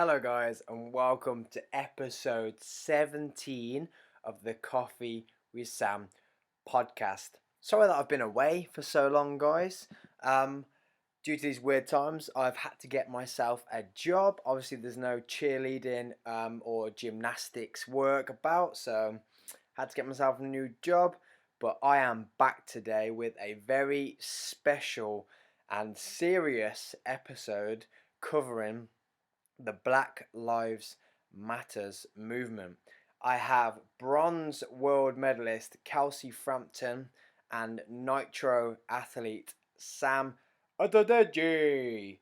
Hello, guys, and welcome to episode 17 of the Coffee with Sam podcast. Sorry that I've been away for so long, guys. Due to these weird times, I've had to get myself a job. Obviously, there's no cheerleading or gymnastics work about, so had to get myself a new job. But I am back today with a very special and serious episode covering the Black Lives Matters movement. I have bronze world medalist Kelsey Frampton and Nitro athlete Sam Oyedeji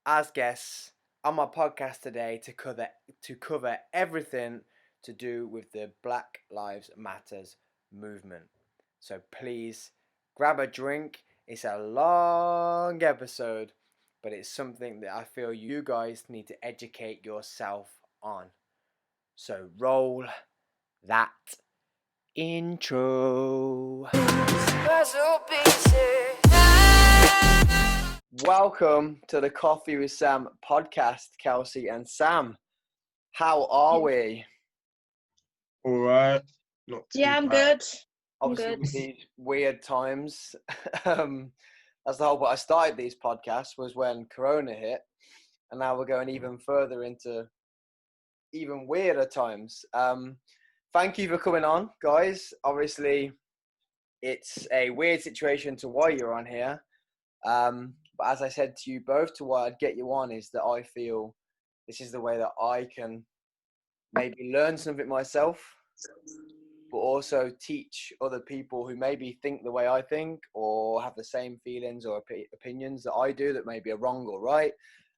as guests on my podcast today to cover everything to do with the Black Lives Matters movement. So please grab a drink. It's a long episode, but it's something that I feel you guys need to educate yourself on. So roll that intro. Welcome to the Coffee with Sam podcast, Kelsey and Sam. How are we? All right, not too I'm bad. good. I'm Obviously, good. with these weird times, that's the whole point. I started these podcasts was when Corona hit, and now we're going even further into even weirder times. Thank you for coming on, guys. Obviously, it's a weird situation to why you're on here. But as I said to you both, to why I'd get you on is that I feel this is the way that I can maybe learn something myself, but also teach other people who maybe think the way I think or have the same feelings or opinions that I do that maybe are wrong or right.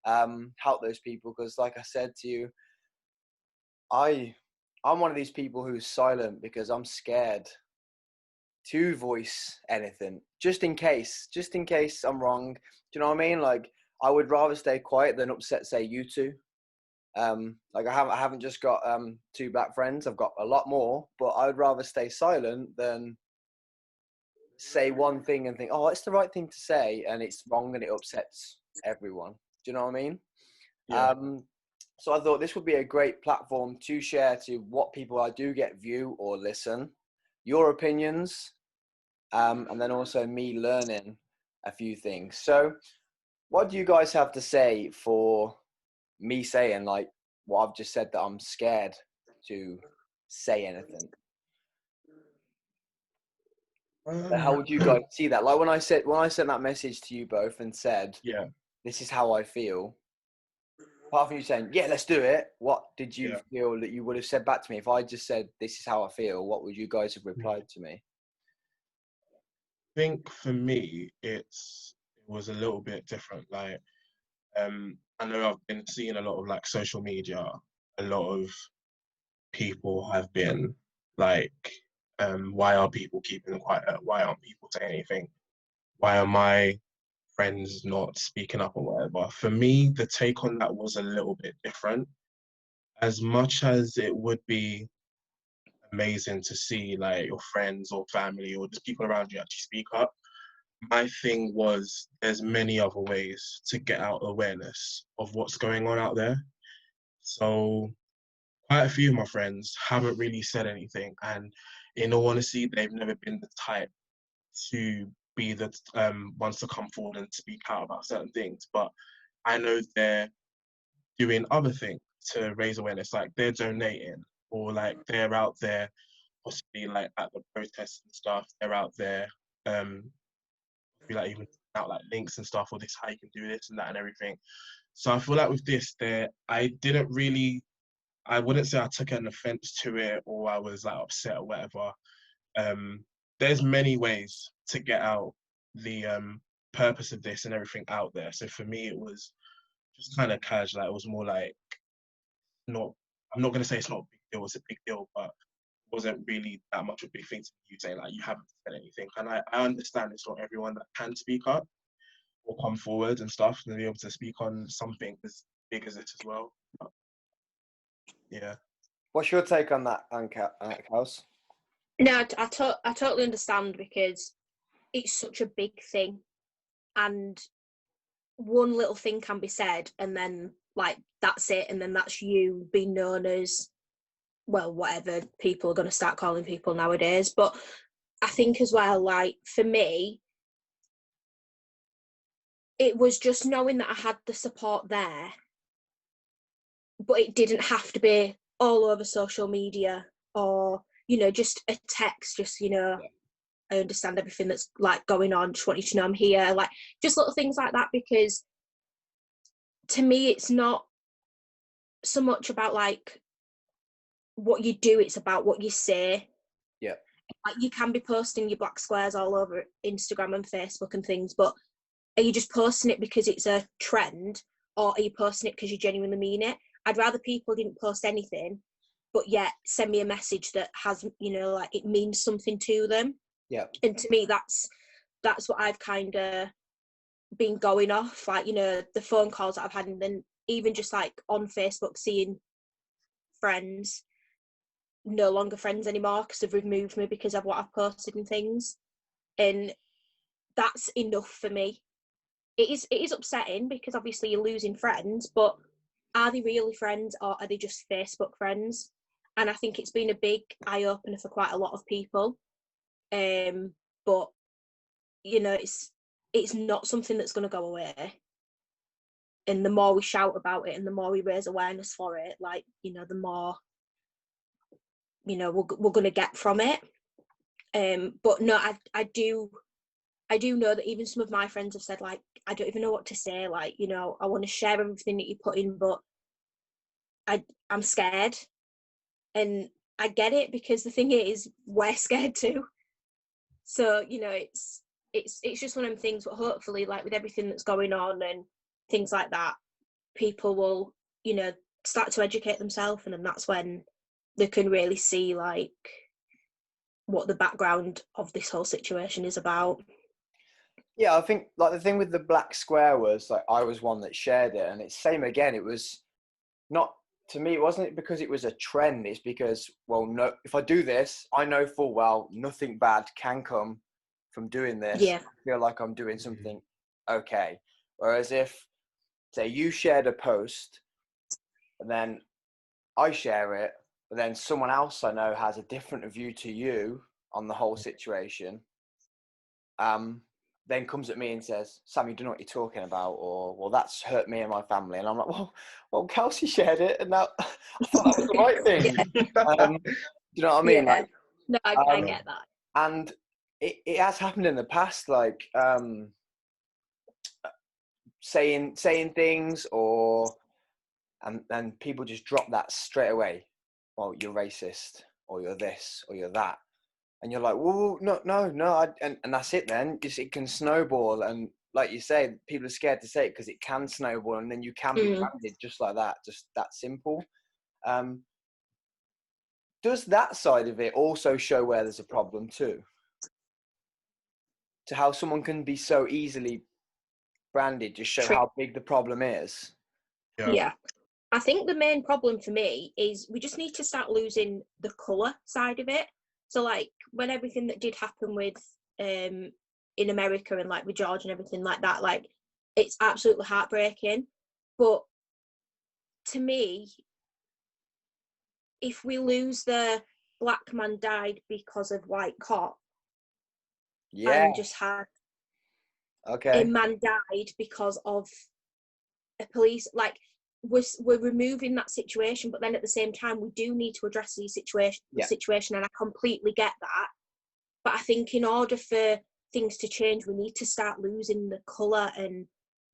Help those people because, like I said to you, I'm one of these people who's silent because I'm scared to voice anything, just in case I'm wrong. Do you know what I mean? Like, I would rather stay quiet than upset, say, you two. Like I haven't just got two black friends. I've got a lot more, but I would rather stay silent than say one thing and think, oh, it's the right thing to say, and it's wrong and it upsets everyone. Do you know what I mean? Yeah. So I thought this would be a great platform to share to what people I do get view or listen, your opinions, and then also me learning a few things. So what do you guys have to say for me saying like what I've just said, that I'm scared to say anything? How would you guys see that? Like when I sent that message to you both and said, yeah, this is how I feel, apart from you saying, yeah, let's do it, what did you feel that you would have said back to me? If I just said, this is how I feel, what would you guys have replied to me? I think for me, it was a little bit different. Like, I know I've been seeing a lot of like social media. A lot of people have been like, why are people keeping quiet? Why aren't people saying anything? Why are my friends not speaking up or whatever? For me, the take on that was a little bit different. As much as it would be amazing to see like your friends or family or just people around you actually speak up, my thing was there's many other ways to get out awareness of what's going on out there. So quite a few of my friends haven't really said anything, and in all honesty, they've never been the type to be the ones to come forward and speak out about certain things. But I know they're doing other things to raise awareness, like they're donating or like they're out there possibly like at the protests and stuff. They're out there, be like even out like links and stuff, or this how you can do this and that and everything. So I feel like with this, I wouldn't say I took an offense to it or I was like upset or whatever. There's many ways to get out the purpose of this and everything out there. So for me, it was just kind of casual. Like, it was more like not. I'm not gonna say it's not a big deal. It's a big deal, but it wasn't really that much of a big thing to you saying like you haven't said anything. And I understand it's not everyone that can speak up or come forward and stuff and be able to speak on something as big as this as well. But, yeah. What's your take on that, Kels? No, I totally understand because it's such a big thing, and one little thing can be said, and then like that's it, and then that's you being known as, well, whatever people are going to start calling people nowadays. But I think as well, like for me, it was just knowing that I had the support there, but it didn't have to be all over social media, or, you know, just a text, just, you know, I understand everything that's like going on, just want you to know I'm here, like just little things like that. Because to me, it's not so much about like what you do, it's about what you say. Yeah. Like you can be posting your black squares all over Instagram and Facebook and things, but are you just posting it because it's a trend, or are you posting it because you genuinely mean it? I'd rather people didn't post anything, but yet send me a message that has, you know, like it means something to them. Yeah. And to me, that's what I've kind of been going off, like, you know, the phone calls that I've had, and then even just like on Facebook seeing friends, no longer friends anymore because they've removed me because of what I've posted and things. And that's enough for me. It is upsetting because obviously you're losing friends, but are they really friends, or are they just Facebook friends? And I think it's been a big eye-opener for quite a lot of people. But, you know, it's not something that's going to go away. And the more we shout about it and the more we raise awareness for it, like, you know, the more, you know, we're going to get from it. But no, I do know that even some of my friends have said, like, I don't even know what to say. Like, you know, I want to share everything that you put in, but I'm scared. And I get it, because the thing is, we're scared too. So, you know, it's just one of them things, but hopefully, like with everything that's going on and things like that, people will, you know, start to educate themselves, and then that's when they can really see like what the background of this whole situation is about. Yeah, I think like the thing with the black square was like I was one that shared it, and it's same again. It was not, to me, it wasn't because it was a trend. It's because, well, no, if I do this, I know full well nothing bad can come from doing this. Yeah. I feel like I'm doing something okay. Whereas if, say, you shared a post and then I share it, but then someone else I know has a different view to you on the whole situation, then comes at me and says, Sam, you don't know what you're talking about, or, well, that's hurt me and my family. And I'm like, well, Kelsey shared it, and now I thought that was the right thing. Do you know what I mean? Yeah. Like, no, I get that. And it has happened in the past, like saying things, or and people just drop that straight away. Well, you're racist, or you're this, or you're that. And you're like, well, no, and that's it then. It can snowball, and like you say, people are scared to say it because it can snowball, and then you can be branded just like that, just that simple. Does that side of it also show where there's a problem too? To how someone can be so easily branded, just show how big the problem is. Yeah. I think the main problem for me is we just need to start losing the colour side of it. So like when everything that did happen with in America and like with George and everything like that, like it's absolutely heartbreaking. But to me, if we lose the black man died because of white cop, and just had a man died because of a police, like we're removing that situation, but then at the same time we do need to address the situation, and I completely get that. But I think in order for things to change, we need to start losing the colour and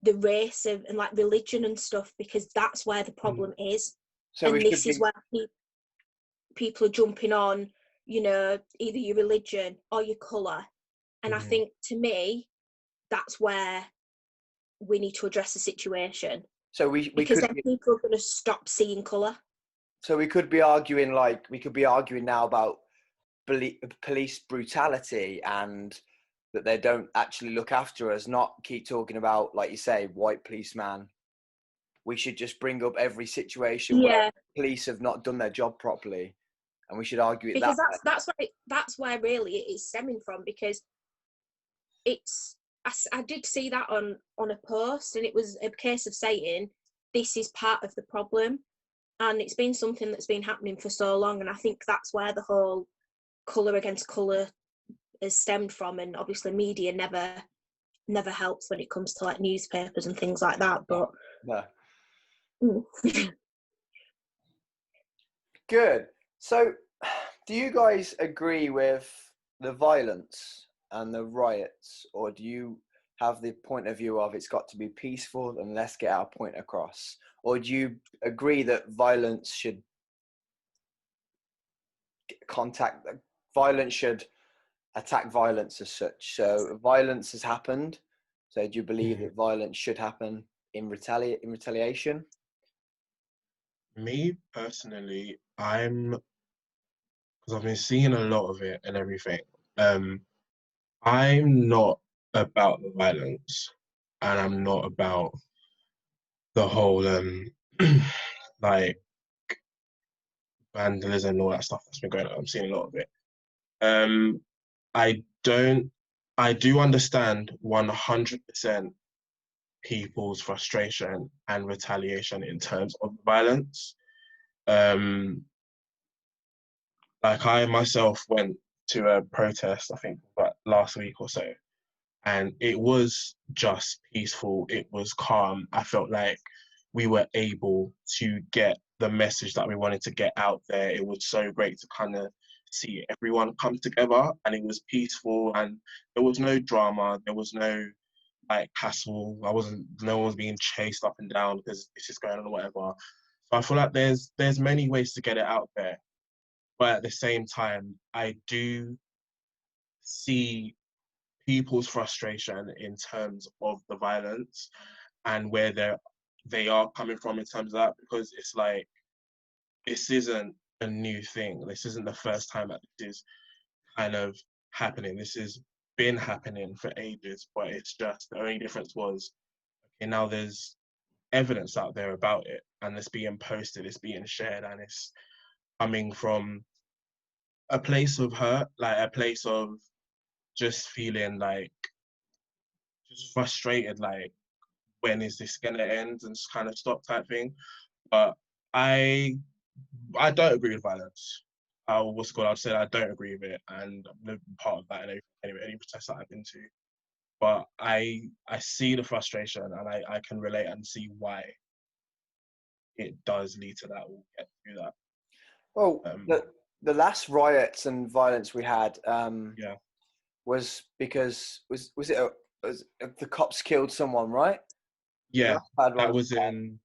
the race of, and like religion and stuff, because that's where the problem is. So, and this is where people are jumping on, you know, either your religion or your colour. And I think, to me, that's where we need to address the situation. So because then people are going to stop seeing colour. So we could be arguing now about police brutality, and that they don't actually look after us, not keep talking about, like you say, white policeman. We should just bring up every situation where police have not done their job properly, and we should argue it because that's where really it is stemming from. Because it's, I did see that on a post, and it was a case of saying this is part of the problem, and it's been something that's been happening for so long, and I think that's where the whole colour against colour has stemmed from. And obviously media never helps when it comes to like newspapers and things like that, but no. Good. So do you guys agree with the violence and the riots, or do you have the point of view of it's got to be peaceful and let's get our point across? Or do you agree that violence should attack violence as such? So violence has happened. So do you believe that violence should happen in retaliation? Me personally, because I've been seeing a lot of it and everything. I'm not about the violence, and I'm not about the whole like vandalism and all that stuff that's been going on. I'm seeing a lot of it. I do understand 100% people's frustration and retaliation in terms of violence. Like I myself went to a protest, I think about last week or so, and it was just peaceful. It was calm. I felt like we were able to get the message that we wanted to get out there. It was so great to kind of see everyone come together, and it was peaceful, and there was no drama. There was no like hassle. No one was being chased up and down because this is going on or whatever. So I feel like there's many ways to get it out there. But at the same time, I do see people's frustration in terms of the violence and where they are coming from in terms of that, because it's like, this isn't a new thing. This isn't the first time that this is kind of happening. This has been happening for ages, but it's just the only difference was, okay, now there's evidence out there about it, and it's being posted, it's being shared, and it's coming from a place of hurt, like a place of just feeling like just frustrated, like when is this gonna end and just kind of stop type thing. But I don't agree with violence. I'd say I don't agree with it, and I've never been part of that in any protest that I've been to. But I see the frustration, and I can relate and see why it does lead to that. We'll get through that. Well, the last riots and violence we had Yeah. was because the cops killed someone, right? Yeah, that was in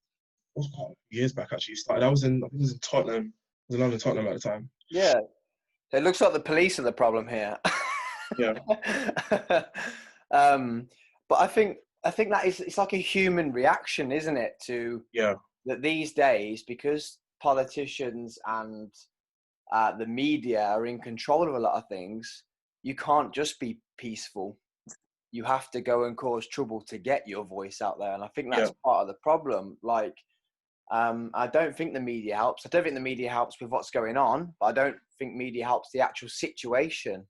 years back actually. That was in, I think it was in Tottenham. It was in London, Tottenham at the time. Yeah, it looks like the police are the problem here. Yeah. But I think that it's like a human reaction, isn't it? To that these days, because politicians and the media are in control of a lot of things, you can't just be peaceful. You have to go and cause trouble to get your voice out there. And I think that's part of the problem. Like, I don't think the media helps. I don't think the media helps with what's going on, but I don't think media helps the actual situation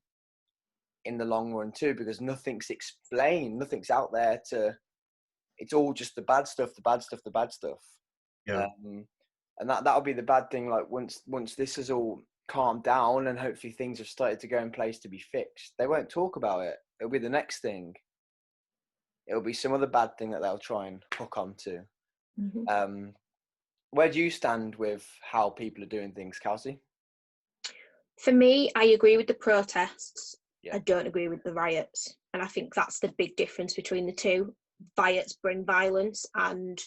in the long run too, because nothing's explained, nothing's out there it's all just the bad stuff. Yeah. And that'll be the bad thing. Like once this is all calmed down and hopefully things have started to go in place to be fixed, they won't talk about it. It'll be the next thing. It'll be some other bad thing that they'll try and hook onto. Mm-hmm. Where do you stand with how people are doing things, Kelsey? For me, I agree with the protests. I don't agree with the riots. And I think that's the big difference between the two. Riots bring violence, and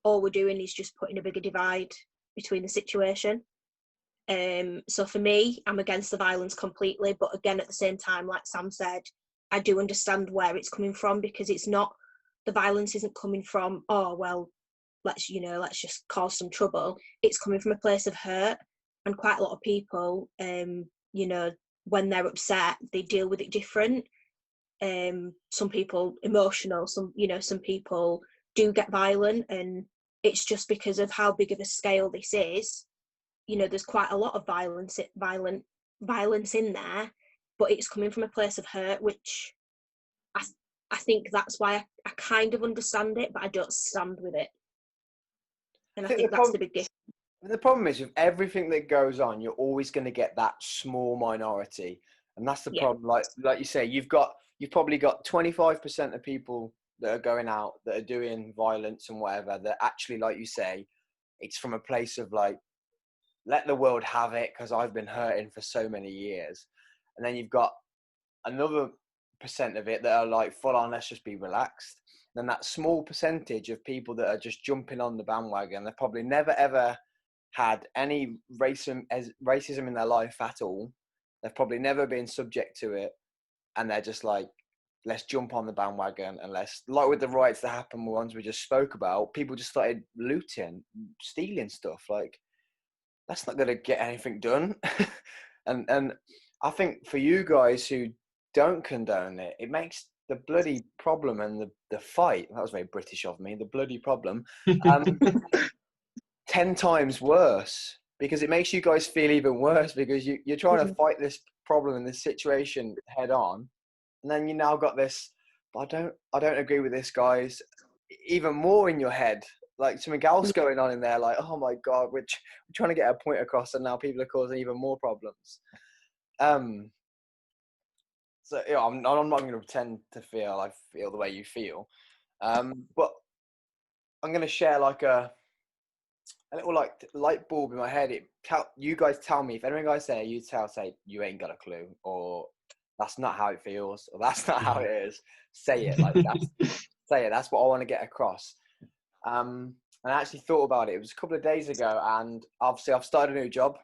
all we're doing is just putting a bigger divide between the situation. So for me, I'm against the violence completely. But again, at the same time, like Sam said, I do understand where it's coming from, because it's not, the violence isn't coming from, oh, well, let's just cause some trouble. It's coming from a place of hurt. And quite a lot of people, when they're upset, they deal with it different. Some people emotional, some people do get violent, and it's just because of how big of a scale this is. There's quite a lot of violence in there, but it's coming from a place of hurt, which I think that's why I kind of understand it, but I don't stand with it. And I think that's the big difference. The problem is with everything that goes on, you're always going to get that small minority, and that's the problem. Like you say, you've probably got 25% of people that are going out that are doing violence and whatever that actually, like you say, it's from a place of like, let the world have it because I've been hurting for so many years, and then you've got another percent of it that are like full on, let's just be relaxed. Then that small percentage of people that are just jumping on the bandwagon, they've probably never ever had any racism in their life at all. They've probably never been subject to it, and they're just like, let's jump on the bandwagon and let's, like with the riots that happened, the ones we just spoke about, people just started looting, stealing stuff. Like, that's not going to get anything done. and I think for you guys who don't condone it, it makes the bloody problem and the fight, that was very British of me, the bloody problem, 10 times worse, because it makes you guys feel even worse because you're trying to fight this problem and this situation head on, and then you now got this, I don't agree with this, guys, even more in your head, like something else going on in there, like, oh my god, we're trying to get a point across and now people are causing even more problems. So you know, I'm not going to pretend to feel I feel the way you feel, but I'm going to share like a little like light bulb in my head. You guys tell me if anything I say, you say you ain't got a clue, or that's not how it feels, or that's not how it is. Say it like say it. That's what I want to get across. And I actually thought about it. It was a couple of days ago, and obviously I've started a new job,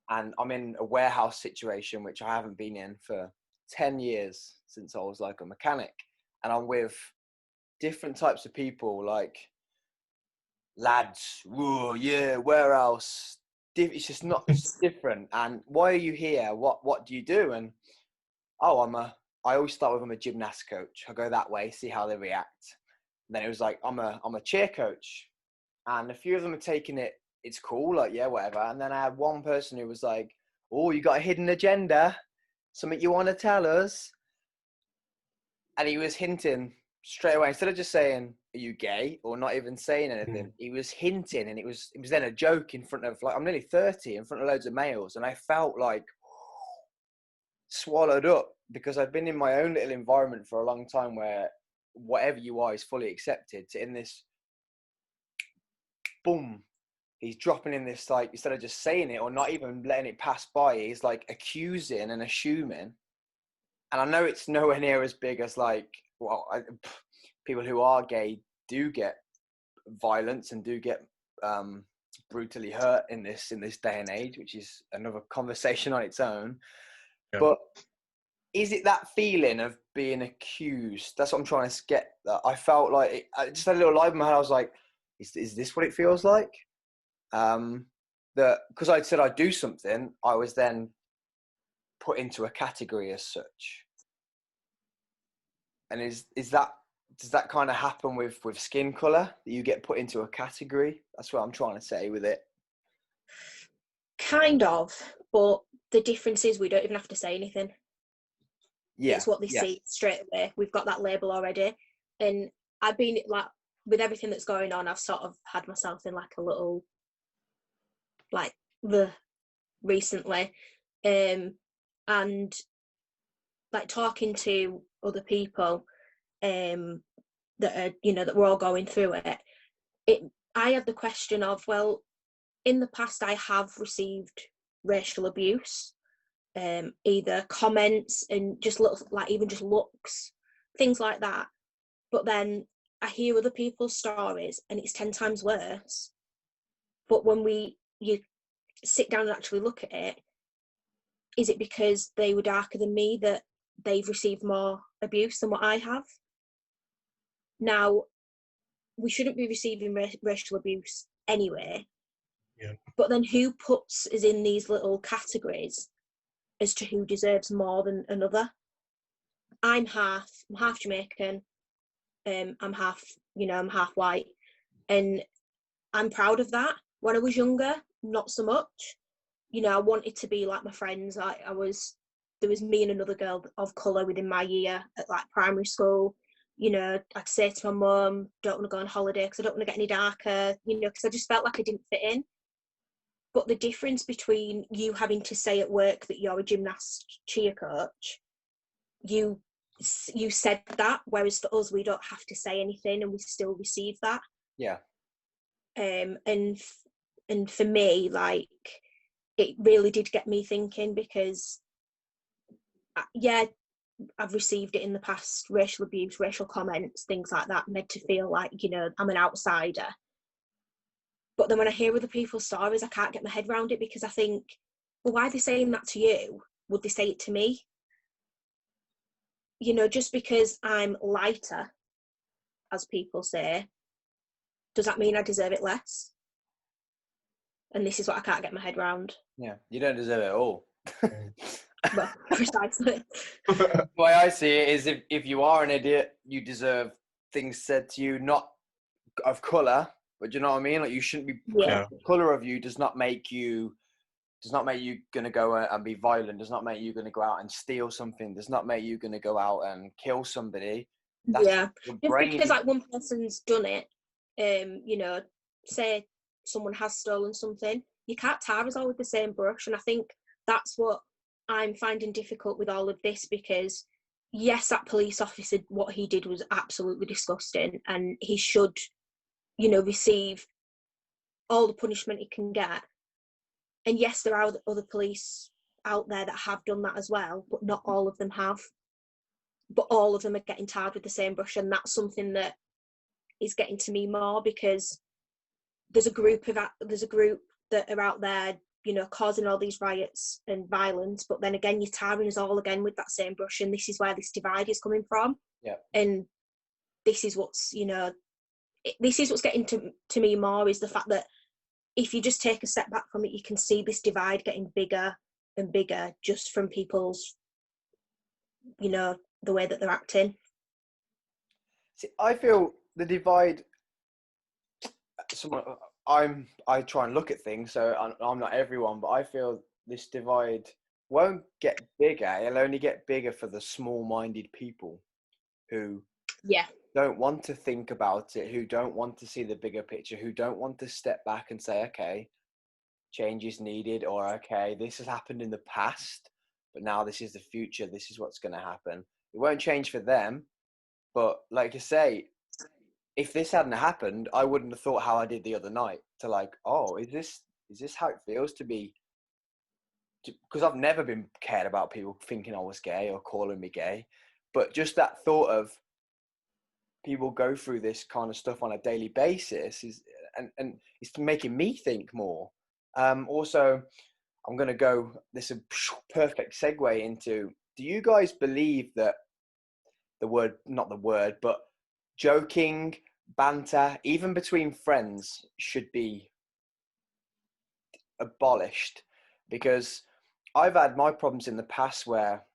and I'm in a warehouse situation which I haven't been in for 10 years since I was like a mechanic, and I'm with different types of people, like lads, whoa, yeah, where else? It's just not, it's different. And why are you here? What do you do? And I always start with I'm a gymnast coach. I go that way, see how they react. And then it was like I'm a cheer coach, and a few of them are taking it, it's cool, like yeah, whatever. And then I had one person who was like, oh, you got a hidden agenda, something you want to tell us? And he was hinting straight away, instead of just saying, are you gay, or not even saying anything, he was hinting, and it was then a joke in front of, like, I'm nearly 30, in front of loads of males, and I felt like swallowed up, because I've been in my own little environment for a long time where whatever you are is fully accepted. So in this, boom, he's dropping in this, like, instead of just saying it or not even letting it pass by, he's like accusing and assuming. And I know it's nowhere near as big as like, well, people who are gay do get violence and do get brutally hurt in this day and age, which is another conversation on its own. Yeah. But is it that feeling of being accused? That's what I'm trying to get. I felt like I just had a little light in my head. I was like, is this what it feels like? That because I'd said I'd do something, I was then put into a category as such. And does that kind of happen with skin color, that you get put into a category? That's what I'm trying to say with it. Kind of, but the difference is we don't even have to say anything. Yeah, it's what they see straight away. We've got that label already, and I've been like, with everything that's going on, I've sort of had myself in like a little, like, recently, and like talking to other people that are, you know, that we're all going through it. I had the question of, well, in the past I have received racial abuse, either comments and just little, like even just looks, things like that. But then I hear other people's stories and it's 10 times worse. But when you sit down and actually look at it, is it because they were darker than me that they've received more abuse than what I have? Now, we shouldn't be receiving racial abuse anyway. Yeah. But then who puts us in these little categories as to who deserves more than another? I'm half Jamaican. I'm half white, and I'm proud of that. When I was younger, not so much. You know, I wanted to be like my friends. There was me and another girl of colour within my year at like primary school. You know, I'd say to my mum, don't want to go on holiday because I don't want to get any darker, you know, because I just felt like I didn't fit in. But the difference between you having to say at work that you're a gymnast cheer coach, you said that, whereas for us, we don't have to say anything and we still receive that. Yeah. And for me, like, it really did get me thinking, because yeah, I've received it in the past, racial abuse, racial comments, things like that, made to feel like, you know, I'm an outsider. But then when I hear other people's stories, I can't get my head around it, because I think, well, why are they saying that to you? Would they say it to me? You know, just because I'm lighter, as people say, does that mean I deserve it less? And this is what I can't get my head around. Yeah, you don't deserve it at all. Well, precisely. The way I see it is, if you are an idiot, you deserve things said to you, not of colour, but do you know what I mean? Like, you shouldn't be, Yeah. the colour of you does not make you going to go and be violent, does not make you going to go out and steal something, does not make you going to go out and kill somebody. That's Yeah. your Just brain. because like one person's done it, you know, say someone has stolen something, you can't tar us all with the same brush. And I think that's what I'm finding difficult with all of this, because yes, that police officer, what he did was absolutely disgusting, and he should, you know, receive all the punishment he can get. And yes, there are other police out there that have done that as well, but not all of them have. But all of them are getting tarred with the same brush, and that's something that is getting to me more, because there's a group that are out there, you know, causing all these riots and violence, but then again, you're tarring us all again with that same brush, and this is where this divide is coming from. Yeah. And this is what's, you know, this is what's getting to me more, is the fact that if you just take a step back from it, you can see this divide getting bigger and bigger just from people's, you know, the way that they're acting. See, I feel the divide, I try and look at things, so I'm not everyone, but I feel this divide won't get bigger. It'll only get bigger for the small-minded people who don't want to think about it, who don't want to see the bigger picture, who don't want to step back and say, okay, change is needed, or okay, this has happened in the past, but now this is the future, this is what's going to happen. It won't change for them, but like you say, if this hadn't happened, I wouldn't have thought how I did the other night, to like, oh, is this how it feels to be, because I've never been cared about people thinking I was gay or calling me gay, but just that thought of people go through this kind of stuff on a daily basis and it's making me think more. Also, I'm going to go, this is a perfect segue into, do you guys believe that but joking, banter, even between friends, should be abolished? Because I've had my problems in the past where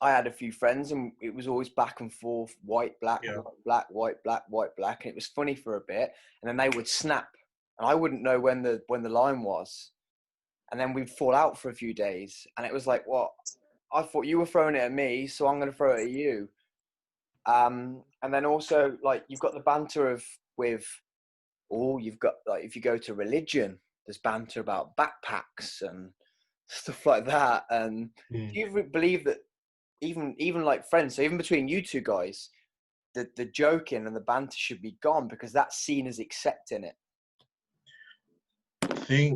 I had a few friends and it was always back and forth, white, black, Yeah. white, black, white, black, white, black. And it was funny for a bit. And then they would snap and I wouldn't know when the line was. And then we'd fall out for a few days. And it was like, what? I thought you were throwing it at me, so I'm going to throw it at you. And then also, like, you've got the banter you've got, like, if you go to religion, there's banter about backpacks and stuff like that. And do you believe that even like friends, so even between you two guys, the joking and the banter should be gone because that's seen as accepting it? I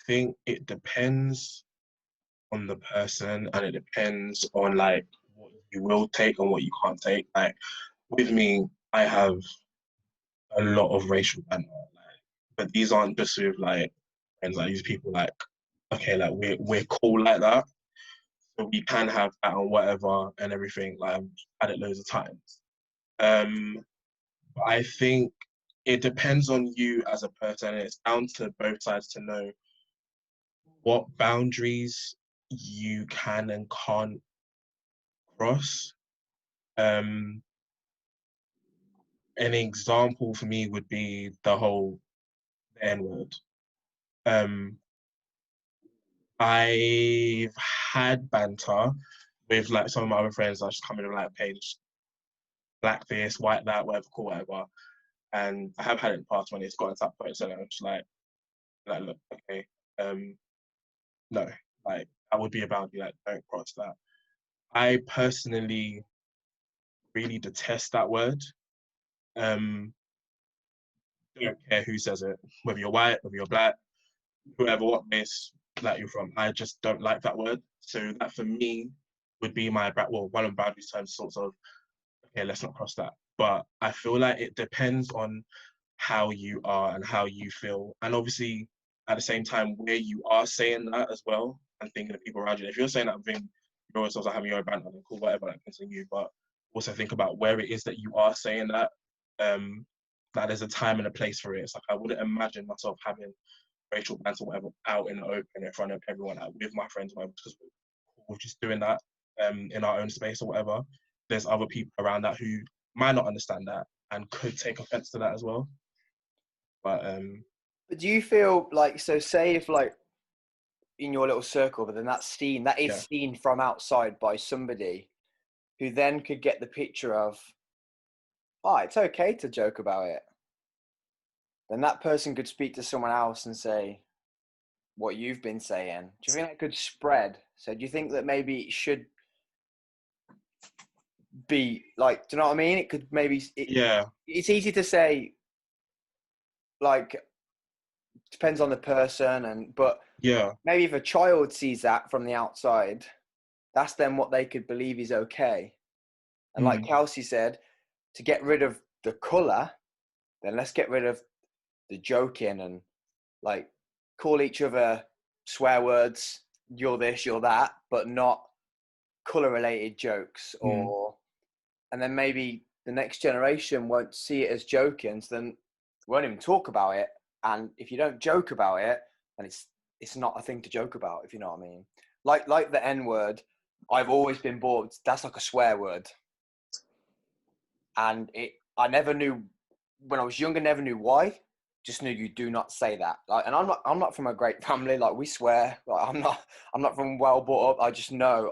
think it depends on the person, and it depends on like what you will take and what you can't take. Like with me, I have a lot of racial banter, but these aren't just with like friends. Like these people, like, okay, like we're cool like that, so we can have that and whatever and everything. Like I've had it loads of times. But I think it depends on you as a person, and it's down to both sides to know what boundaries you can and can't cross. An example for me would be the whole N-word. I've had banter with like some of my other friends, I just come in with like page black this, white that, whatever, cool, whatever. And I have had it in the past when it's gotten to that point, so I'm just like look, okay, no, like that would be a boundary, like don't cross that. I personally really detest that word. Don't care who says it, whether you're white, whether you're black, whoever, what race that you're from. I just don't like that word. So that for me would be my one of the boundaries terms, sort of, okay, let's not cross that. But I feel like it depends on how you are and how you feel. And obviously, at the same time, where you are saying that as well, and thinking of people around you. If you're saying that thing, you're also having your own banter, then cool, whatever, that can you. But also think about where it is that you are saying that. That there's a time and a place for it. It's like I wouldn't imagine myself having racial banter, whatever, out in the open in front of everyone, like, with my friends, whatever, because we're just doing that in our own space or whatever. There's other people around that who might not understand that and could take offense to that as well. But do you feel like, so say if like in your little circle, but then that is seen from outside by somebody who then could get the picture of, oh, it's okay to joke about it. Then that person could speak to someone else and say what you've been saying. Do you think that could spread? So do you think that maybe it should be like, do you know what I mean? It could maybe, it's easy to say, like, depends on the person, but maybe if a child sees that from the outside, that's then what they could believe is okay. And like Kelsey said, to get rid of the colour, then let's get rid of the joking and like call each other swear words, you're this, you're that, but not colour related jokes. And then maybe the next generation won't see it as joking, so then won't even talk about it. And if you don't joke about it, then it's not a thing to joke about, if you know what I mean. Like the N word, I've always been bored. That's like a swear word. And I never knew, when I was younger, never knew why. Just knew you do not say that. Like, and I'm not from a great family. Like, we swear. Like, I'm not from well brought up. I just know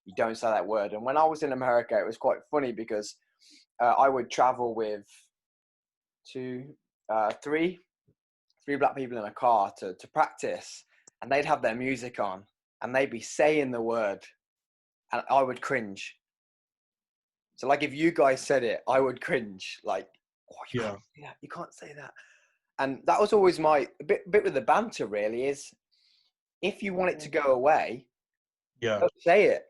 you don't say that word. And when I was in America, it was quite funny because I would travel with three black people in a car to practice, and they'd have their music on and they'd be saying the word and I would cringe. So like if you guys said it, I would cringe, like, oh, you can't say that. And that was always my bit with the banter, really, is if you want it to go away, don't say it.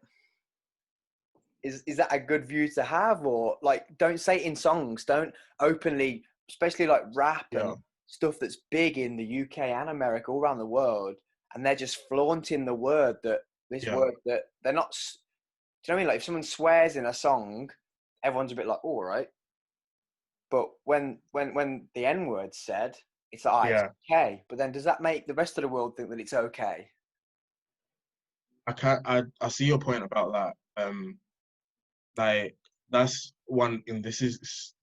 Is that a good view to have? Or like, don't say it in songs, don't openly, especially like rap and stuff that's big in the UK and America, all around the world, and they're just flaunting the word that word that they're not. Do you know what I mean? Like if someone swears in a song, everyone's a bit like, oh, all right. But when the N word's said, it's like, it's okay. But then does that make the rest of the world think that it's okay? I see your point about that. Like that's one, and this is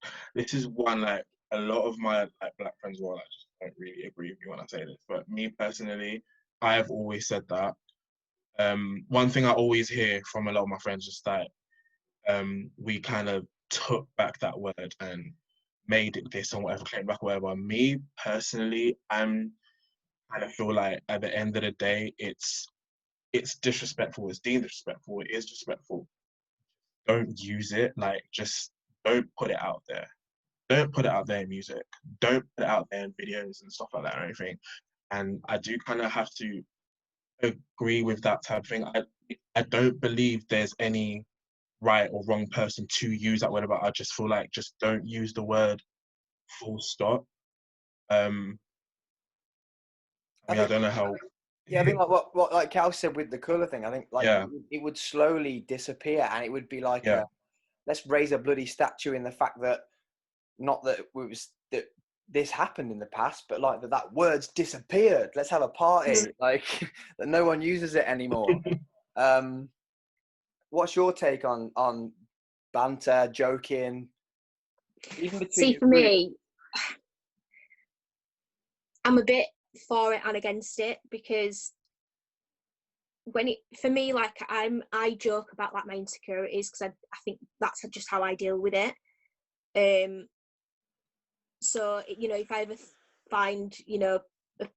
one, like a lot of my like black friends will like just don't really agree with me when I say this. But me personally, I have always said that. One thing I always hear from a lot of my friends is that we kind of took back that word and made it this and whatever, claim back whatever. Me personally, I kind of feel like at the end of the day, it's disrespectful. It's deemed disrespectful. It is disrespectful. Don't use it. Like, just don't put it out there. Don't put it out there in music. Don't put it out there in videos and stuff like that or anything. And I do kind of have to agree with that type of thing. I don't believe there's any right or wrong person to use that word, but I just feel like just don't use the word, full stop. I don't know how. Yeah, I think like what like Cal said with the colour thing, I think like it would slowly disappear, and it would be like let's raise a bloody statue in the fact that, not that that this happened in the past, but like that word's disappeared. Let's have a party, like that no one uses it anymore. What's your take on banter, joking? Even between See, for me, I'm a bit for it and against it, because for me, like I joke about like my insecurities because I think that's just how I deal with it. So you know, if I ever find, you know, a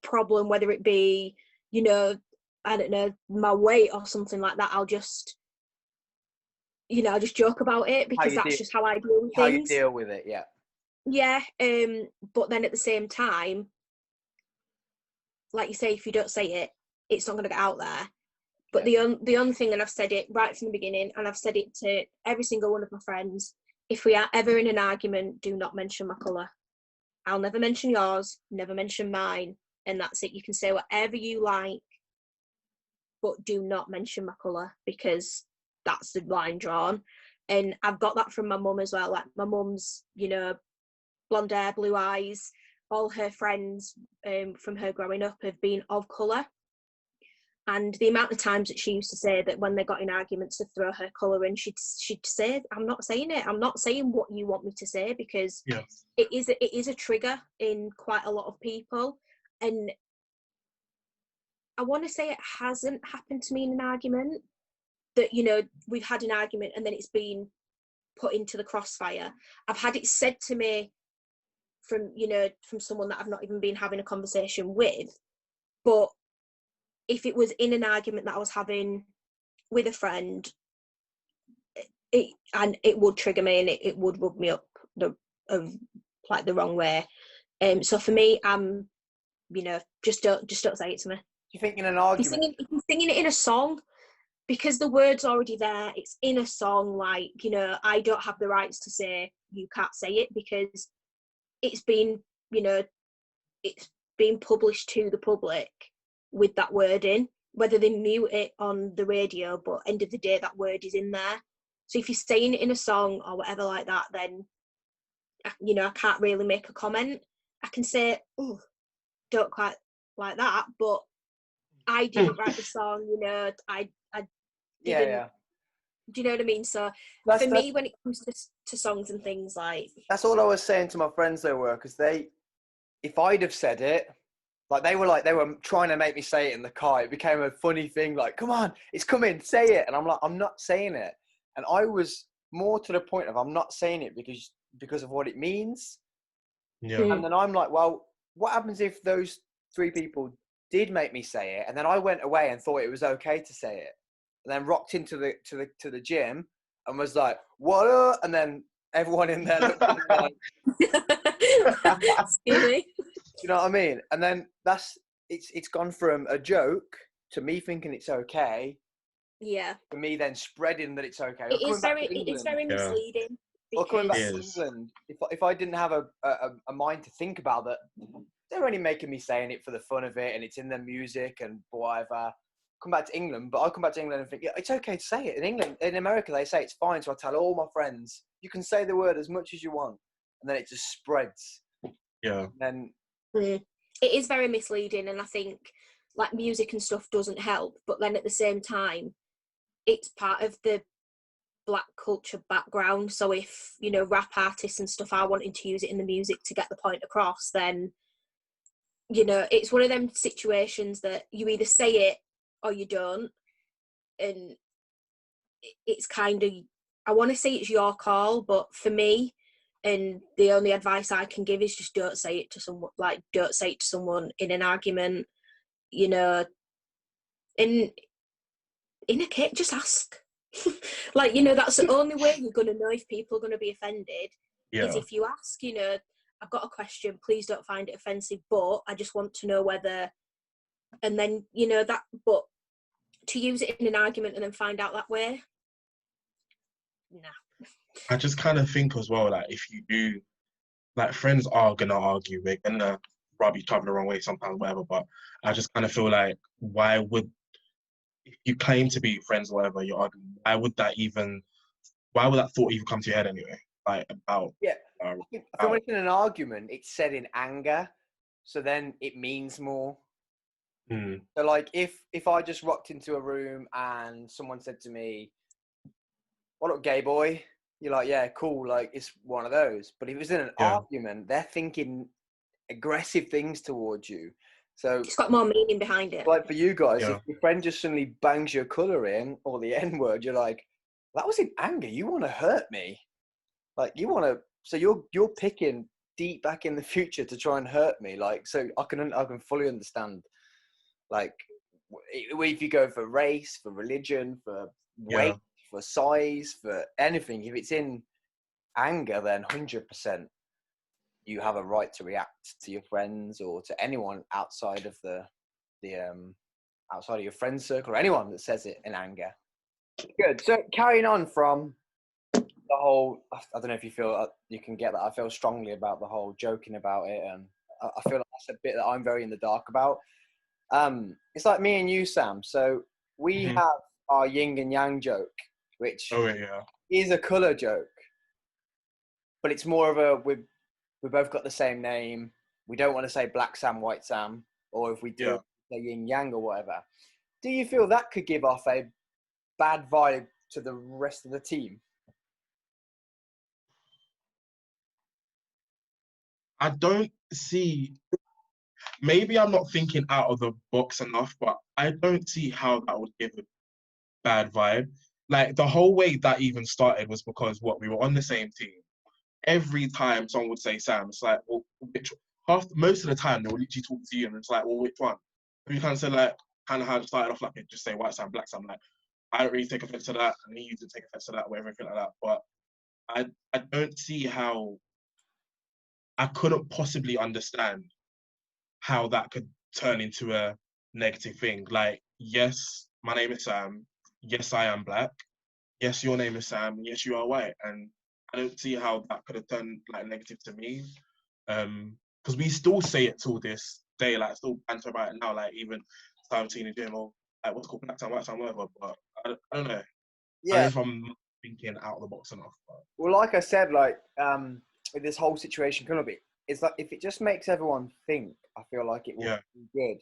problem, whether it be, you know, I don't know, my weight or something like that, I'll just, you know, I'll just joke about it because that's just how I deal with things. How you deal with it, yeah. Yeah, but then at the same time, like you say, if you don't say it, it's not going to get out there. But the only thing, and I've said it right from the beginning, and I've said it to every single one of my friends, if we are ever in an argument, do not mention my colour. I'll never mention yours, never mention mine, and that's it. You can say whatever you like, but do not mention my colour, because that's the line drawn. And I've got that from my mum as well. Like, my mum's, you know, blonde hair, blue eyes. All her friends from her growing up have been of colour. And the amount of times that she used to say that when they got in arguments to throw her colour in, she'd say, I'm not saying it. I'm not saying what you want me to say, because it is a trigger in quite a lot of people. And I want to say it hasn't happened to me in an argument that, you know, we've had an argument and then it's been put into the crossfire. I've had it said to me from, you know, from someone that I've not even been having a conversation with. But if it was in an argument that I was having with a friend, it would trigger me, and it would rub me up the wrong way. So for me, you know, just don't say it to me. Do you think in an argument, if you're singing it in a song, because the word's already there, it's in a song, like, you know, I don't have the rights to say you can't say it, because it's been, you know, it's been published to the public with that word in, whether they mute it on the radio, but end of the day, that word is in there. So if you're saying it in a song or whatever like that, then, you know, I can't really make a comment. I can say, oh, don't quite like that, but I didn't write the song, you know, I didn't. yeah. Do you know what I mean? So for me, when it comes to songs and things, like, that's all I was saying to my friends though, were, because if I'd have said it, like they were trying to make me say it in the car. It became a funny thing, like, come on, it's coming, say it. And I'm like, I'm not saying it. And I was more to the point of, I'm not saying it because of what it means. Yeah. And then I'm like, well, what happens if those 3 people did make me say it, and then I went away and thought it was okay to say it, and then rocked into the gym and was like, what up? And then everyone in there looked at me like, excuse me. you know what I mean? And then it's gone from a joke to me thinking it's okay. Yeah. To me then spreading that it's okay. It is very misleading. Or coming back Because to England, if I didn't have a mind to think about that, they're only making me saying it for the fun of it, and it's in their music and whatever. Come back to England, but I come back to England and think, yeah, it's okay to say it. In England, in America, they say it's fine. So I tell all my friends, you can say the word as much as you want, and then it just spreads. Yeah. And then it is very misleading, and I think like music and stuff doesn't help. But then at the same time, it's part of the Black culture background. So if, you know, rap artists and stuff are wanting to use it in the music to get the point across, then, you know, it's one of them situations that you either say it or you don't. And it's kind of, I want to say it's your call, but for me, and the only advice I can give is just don't say it to someone. Like, don't say it to someone in an argument, you know. In a case, just ask. Like, you know, that's the only way you're going to know if people are going to be offended, is if you ask, you know, I've got a question, please don't find it offensive, but I just want to know whether, and then, you know, that, but to use it in an argument and then find out that way, nah. I just kind of think as well, like, if you do, like, friends are going to argue, we're going to rub each other the wrong way sometimes, whatever, but I just kind of feel like, if you claim to be friends or whatever, you're arguing, why would that thought even come to your head anyway? Like, about... Yeah, I think when it's in an argument, it's said in anger, so then it means more. So, like, if I just rocked into a room and someone said to me, what up, gay boy? You're like, yeah, cool, like, it's one of those. But if it's in an argument, they're thinking aggressive things towards you. So it's got more meaning behind it. like for you guys, Yeah. if your friend just suddenly bangs your colour in or the N word, you're like, that was in anger. You want to hurt me, like you want to. So you're picking deep back in the future to try and hurt me. Like, so I can fully understand. Like, if you go for race, for religion, for weight, for size, for anything, if it's in anger, then 100% you have a right to react to your friends or to anyone outside of the outside of your friend circle or anyone that says it in anger. Good. So carrying on from the whole, I don't know if you feel you can get that. I feel strongly about the whole joking about it, and I feel like that's a bit that I'm very in the dark about. It's like me and you, Sam. So we have our yin and yang joke, which is a colour joke, but it's more of a we both got the same name. We don't want to say Black Sam, White Sam, or if we do, say yin yang or whatever. Do you feel that could give off a bad vibe to the rest of the team? I don't see. Maybe I'm not thinking out of the box enough, but I don't see how that would give a bad vibe. Like the whole way that even started was because we were on the same team. Every time someone would say Sam, it's like, well, most of the time they would literally talk to you, and it's like, well, which one? And you kind of say like, kind of how it started off, like just say White Sam, Black Sam. Like, I don't really take offense to that, and you didn't take offense to that, or everything like that. But I don't see how. I couldn't possibly understand how that could turn into a negative thing. Like, yes, my name is Sam. Yes, I am Black. Yes, your name is Sam. Yes, you are white. And I don't see how that could have turned like negative to me. Because we still say it till this day, like still banter about it now, like even time in the gym or like what's called Black Sam, White Sam, whatever. But I don't know. Yeah. I don't know if I'm thinking out of the box enough. But. Well, like I said, like with this whole situation coming up, it's like if it just makes everyone think, I feel like it will be good.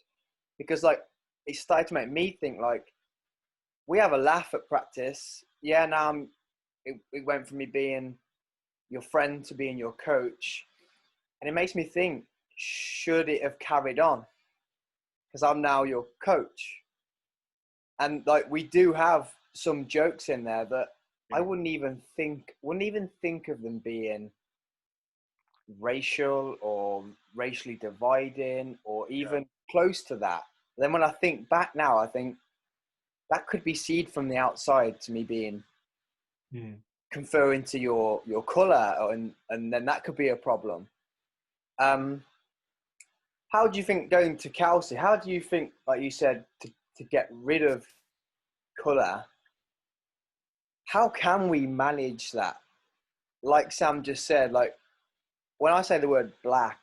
Because like it started to make me think like we have a laugh at practice. Yeah, now it went from me being your friend to being your coach. And it makes me think, should it have carried on? Because I'm now your coach. And like we do have some jokes in there that I wouldn't even think of them being racial or racially dividing or even close to that. Then when I think back now, I think that could be seen from the outside to me being conferring to your colour, and then that could be a problem. How do you think, going to Kelsey, how do you think, like you said, to get rid of colour, how can we manage that? Like Sam just said, like when I say the word black,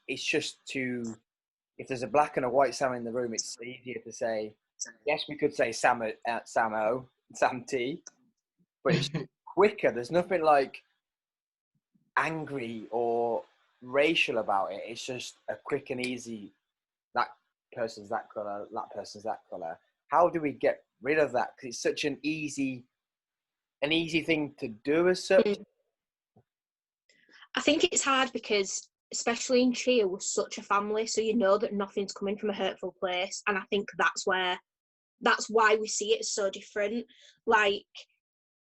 it's just if there's a black and a white Sam in the room, it's easier to say, yes, we could say Samo, Sam T, but it's quicker. There's nothing like angry or racial about it. It's just a quick and easy, that person's that colour, that person's that colour. How do we get rid of that? Because it's such an easy thing to do as such. I think it's hard because, especially in cheer, we're such a family, so you know that nothing's coming from a hurtful place, and I think that's why we see it so different. Like,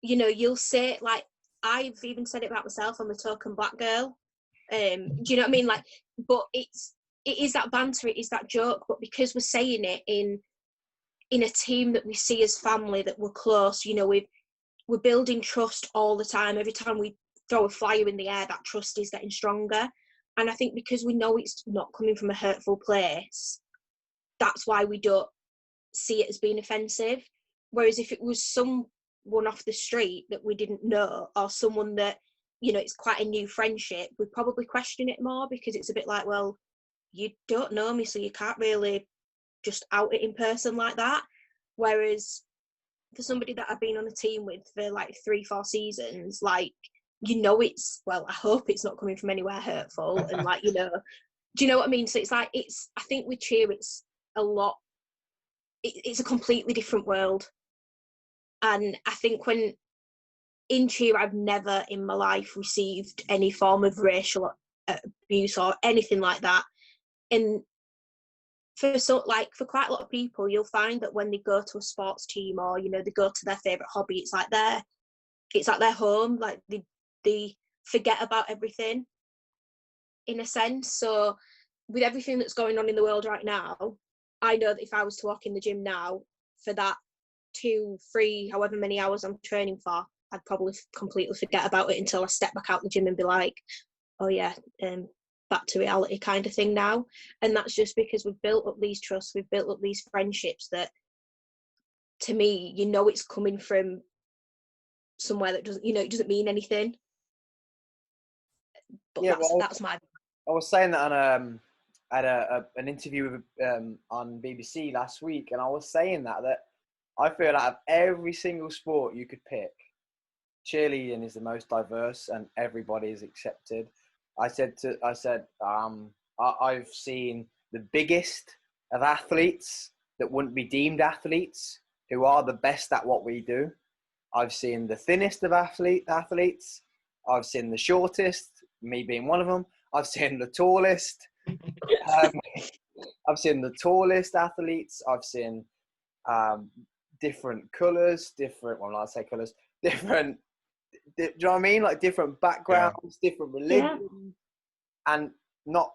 you know, you'll say, like, I've even said it about myself, I'm a token black girl. Do you know what I mean? Like, but it is that banter, it is that joke, but because we're saying it in a team that we see as family, that we're close, you know, we're building trust all the time. Every time we throw a flyer in the air, that trust is getting stronger. And I think because we know it's not coming from a hurtful place, that's why we don't see it as being offensive. Whereas if it was someone off the street that we didn't know, or someone that, you know, it's quite a new friendship, we'd probably question it more, because it's a bit like, well, you don't know me, so you can't really just out it in person like that. Whereas for somebody that I've been on a team with for like 3-4 seasons, like, you know, I hope it's not coming from anywhere hurtful. And like, you know, do you know what I mean? So it's like, I think with cheer, it's a lot, it's a completely different world. And I think when in cheer, I've never in my life received any form of racial abuse or anything like that. And for quite a lot of people, you'll find that when they go to a sports team or, you know, they go to their favourite hobby, it's like their home. Like they forget about everything in a sense. So with everything that's going on in the world right now, I know that if I was to walk in the gym now for that 2, 3, however many hours I'm training for, I'd probably completely forget about it until I step back out the gym and be like, oh yeah, back to reality kind of thing now. And that's just because we've built up these trusts, we've built up these friendships that, to me, you know, it's coming from somewhere that doesn't, you know, it doesn't mean anything. But Yeah, that's my. I was saying that on at an interview with, on BBC last week, and I was saying that I feel out of every single sport you could pick, cheerleading is the most diverse and everybody is accepted. I've seen the biggest of athletes that wouldn't be deemed athletes, who are the best at what we do. I've seen the thinnest of athletes. I've seen the shortest, me being one of them. I've seen the tallest. I've seen the tallest athletes. I've seen different colours, well, I'd say colours, different, do you know what I mean? Like different backgrounds, different religions, and not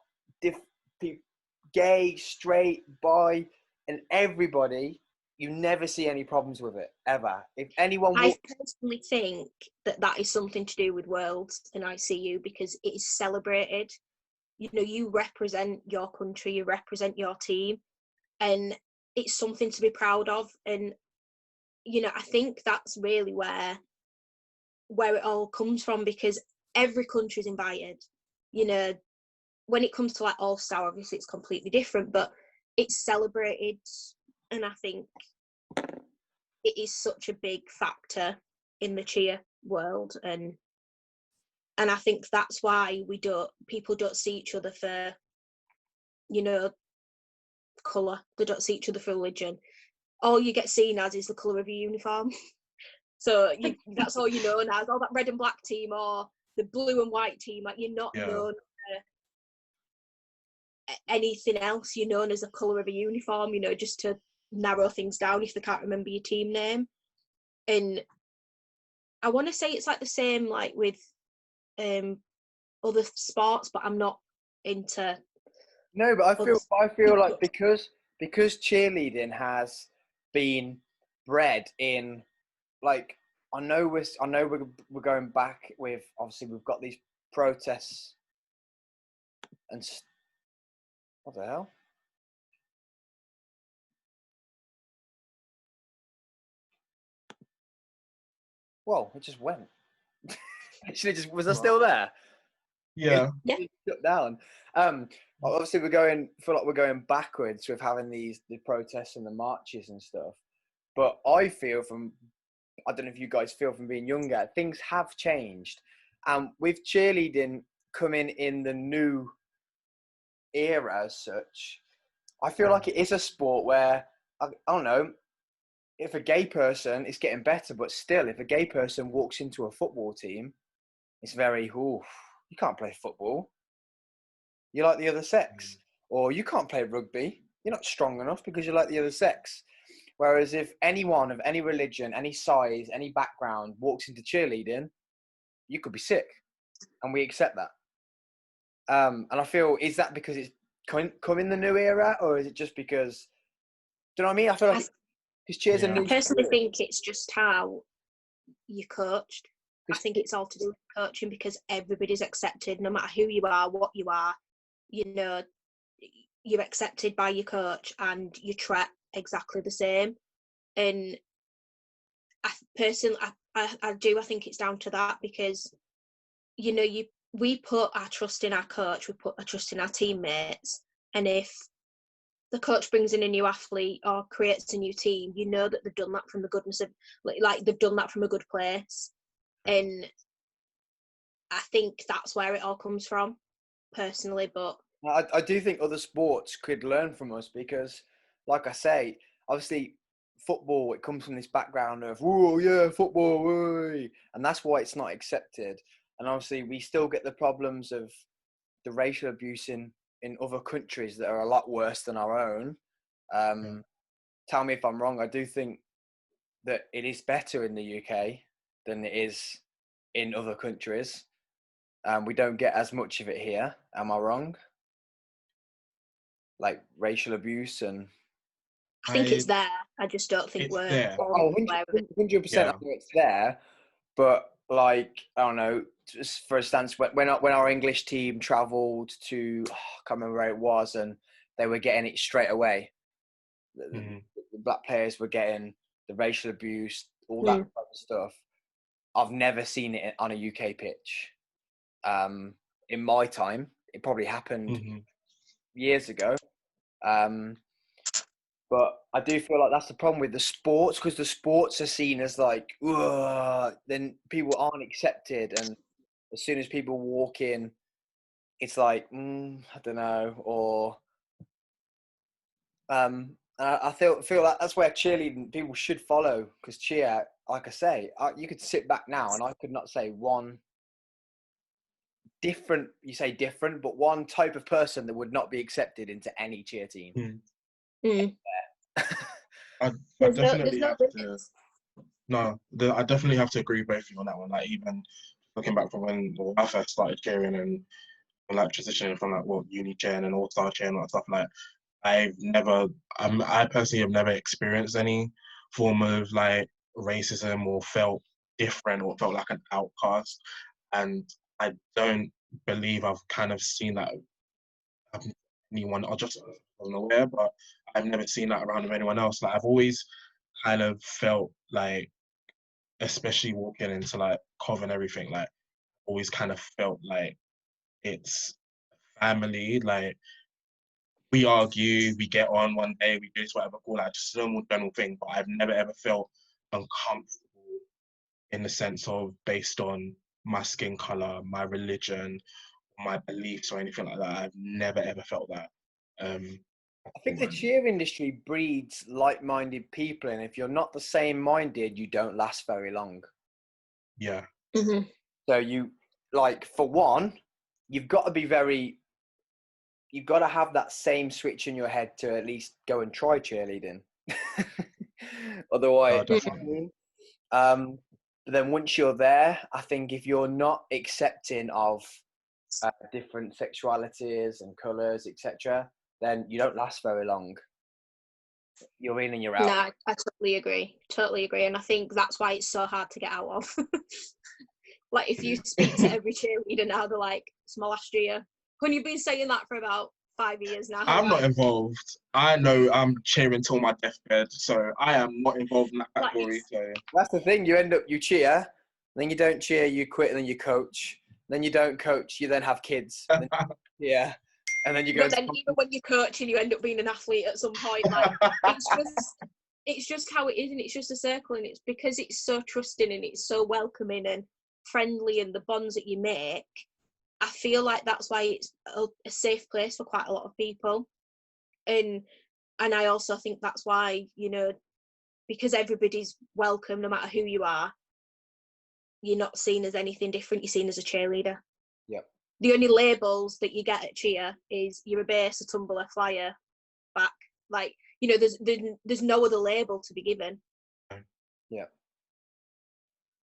gay, straight, bi, and everybody. You never see any problems with it, ever. If anyone I personally think that is something to do with Worlds and ICU, because it is celebrated. You know, you represent your country, you represent your team, and it's something to be proud of. And, you know, I think that's really where it all comes from, because every country is invited. You know, when it comes to like All-Star, obviously it's completely different, but it's celebrated. And I think it is such a big factor in the cheer world, and I think that's why people don't see each other for, you know, colour. They don't see each other for religion. All you get seen as is the colour of your uniform. So that's all you're known as. All that red and black team or the blue and white team. Like, you're not known for anything else. You're known as the colour of a uniform, you know, just to narrow things down if they can't remember your team name. And I want to say it's like the same like with other sports, but I'm not into. No, but I feel like because cheerleading has been bred in, like, I know we're going back with, obviously we've got these protests and what the hell? Whoa, it just went. Actually, was I still there? Yeah. It shut down. Obviously we're going backwards with having the protests and the marches and stuff. But I feel I don't know if you guys feel from being younger, things have changed. And with cheerleading coming in the new era as such, I feel like it is a sport where, I don't know, if a gay person, it's getting better, but still, if a gay person walks into a football team, it's very, you can't play football. You're like the other sex. Or you can't play rugby. You're not strong enough because you're like the other sex. Whereas if anyone of any religion, any size, any background walks into cheerleading, you could be sick. And we accept that. And I feel, is that because it's come in the new era, or is it just because, do you know what I mean? I feel like because cheers a new. I personally think it's just how you're coached. I think it's all to do with coaching, because everybody's accepted, no matter who you are, what you are. You know, you're accepted by your coach and you treat exactly the same. And I personally, I think it's down to that, because, you know, we put our trust in our coach, we put our trust in our teammates, and if the coach brings in a new athlete or creates a new team, you know that they've done that from the goodness of, like they've done that from a good place. And I think that's where it all comes from, personally. But I do think other sports could learn from us, because, like I say, obviously football, it comes from this background of, oh yeah, football, woo, and that's why it's not accepted. And obviously we still get the problems of the racial abuse in in other countries that are a lot worse than our own. Tell me if I'm wrong. I do think that it is better in the UK than it is in other countries. We don't get as much of it here. Am I wrong? Like racial abuse and... I think it's there. I just don't think It's we're there. all aware of it. 100% Yeah. I know it's there, but like, I don't know, just for instance, when our English team travelled to, I can't remember where it was, and they were getting it straight away. The black players were getting the racial abuse, all that type of stuff. I've never seen it on a UK pitch. In my time, it probably happened years ago. But I do feel like that's the problem with the sports, because the sports are seen as like, then people aren't accepted. And as soon as people walk in, it's like, I don't know. Or I feel like that's where cheerleading people should follow, because cheer, like I say, you could sit back now and I could not say one different, you say different, but one type of person that would not be accepted into any cheer team. I definitely have to. No, I definitely have to agree with both of you on that one. Like, even looking back from when I first started cheering and like transitioning from like uni cheer and all-star cheer and all that stuff, like I personally have never experienced any form of like racism or felt different or felt like an outcast, and I don't believe I've kind of seen that anyone. I just wasn't aware, but I've never seen that around with anyone else. Like, I've always kind of felt like, especially walking into like Cov and everything, like always kind of felt like it's family. Like, we argue, we get on one day, we do this, whatever, cool, like just a normal general thing. But I've never ever felt uncomfortable in the sense of based on my skin color, my religion, my beliefs, or anything like that. I've never ever felt that. I think the cheer industry breeds like-minded people, and if you're not the same minded, you don't last very long. Yeah. So you, like, for one, you've got to have that same switch in your head to at least go and try cheerleading. Otherwise, but then once you're there, I think if you're not accepting of different sexualities and colours, etc., then you don't last very long. You're in and you're out. No, I totally agree. And I think that's why it's so hard to get out of. Like, if you speak to every cheerleader now, they're like, it's my last year. When you've been saying that for about 5 years now. I'm not involved. I know I'm cheering till my deathbed, so I am not involved in that category. So that's the thing. You cheer, then you don't cheer, you quit, and then you coach. Then you don't coach, you then have kids. Yeah. And then you go. But then even when you're coaching, you end up being an athlete at some point. Like, it's just how it is, and it's just a circle, and it's because it's so trusting and it's so welcoming and friendly, and the bonds that you make. I feel like that's why it's a safe place for quite a lot of people, and I also think that's why, you know, because everybody's welcome no matter who you are. You're not seen as anything different. You're seen as a cheerleader. Yep. The only labels that you get at cheer is you're a base, a tumbler, flyer, back. Like, you know, there's no other label to be given. Yeah.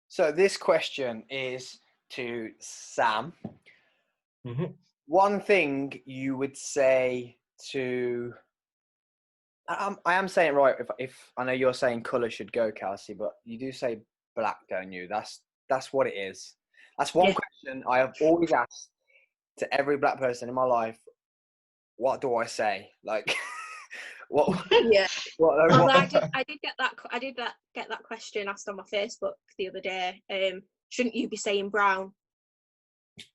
So this question is to Sam. One thing you would say to... I am saying right. If I know you're saying colour should go, Kelsey, but you do say black, don't you? That's what it is. That's one question I have always asked to every black person in my life. What do I say? Like, what? Yeah. What? I did get that question asked on my Facebook the other day. Shouldn't you be saying brown?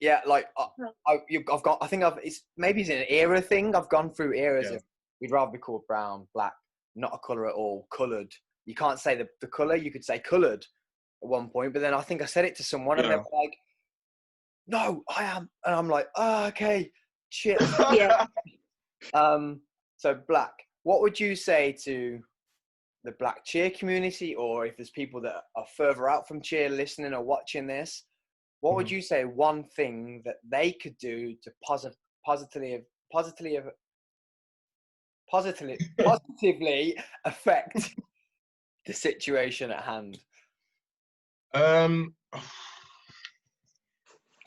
Yeah, like I've got. I think it's an era thing. I've gone through eras of we'd rather be called brown, black, not a colour at all, coloured. You can't say the colour. You could say coloured at one point, but then I think I said it to someone and they were like, "No, I am," and I'm like, "Oh, okay, shit." Yeah. So black. What would you say to the black cheer community, or if there's people that are further out from cheer listening or watching this? What would you say one thing that they could do to positively affect the situation at hand? Um,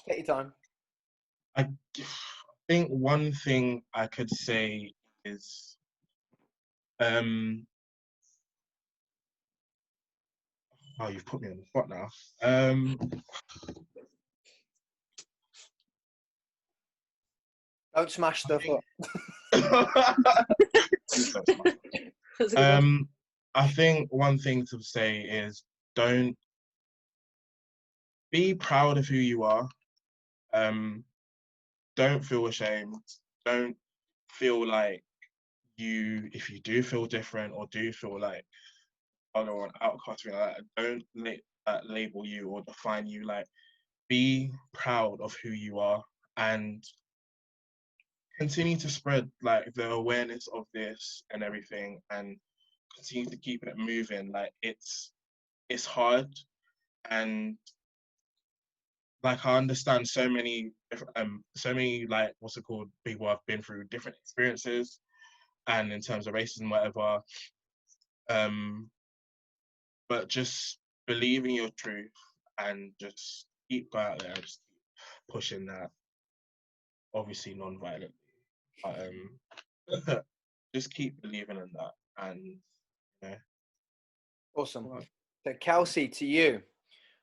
Take your time. I think one thing I could say is, oh, you've put me on the spot now. Don't smash stuff up. Please don't smash it. I think one thing to say is don't be proud of who you are. Don't feel ashamed. Don't feel like if you do feel different or do feel like or an outcast, like that, don't let that label you or define you. Like, be proud of who you are and continue to spread like the awareness of this and everything, and continue to keep it moving. Like, it's hard, and like I understand so many like what's it called, people have been through different experiences, and in terms of racism, whatever. But just believe in your truth and just keep going out there and just keep pushing that. Obviously non-violently, but just keep believing in that, and yeah. Awesome. So Kelsey, to you,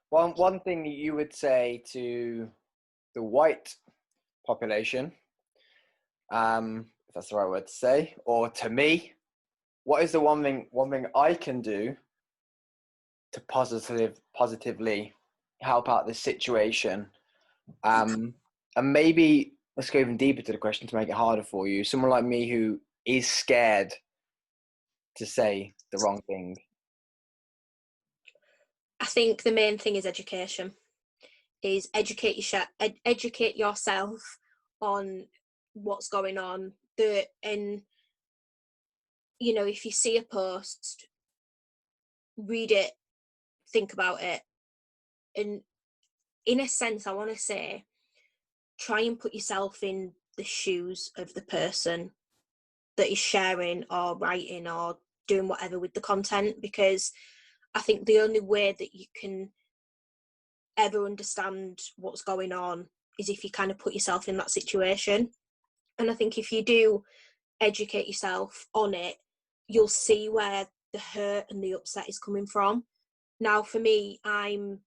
one thing that you would say to the white population, if that's the right word to say, or to me, what is the one thing I can do to positively help out this situation? And maybe let's go even deeper to the question to make it harder for you. Someone like me who is scared to say the wrong thing. I think the main thing is education. Is educate yourself on what's going on. And you know, if you see a post, read it, think about it, and in a sense, I want to say, try and put yourself in the shoes of the person that is sharing or writing or doing whatever with the content, because I think the only way that you can ever understand what's going on is if you kind of put yourself in that situation. And I think if you do educate yourself on it, you'll see where the hurt and the upset is coming from. Now, for me, I'm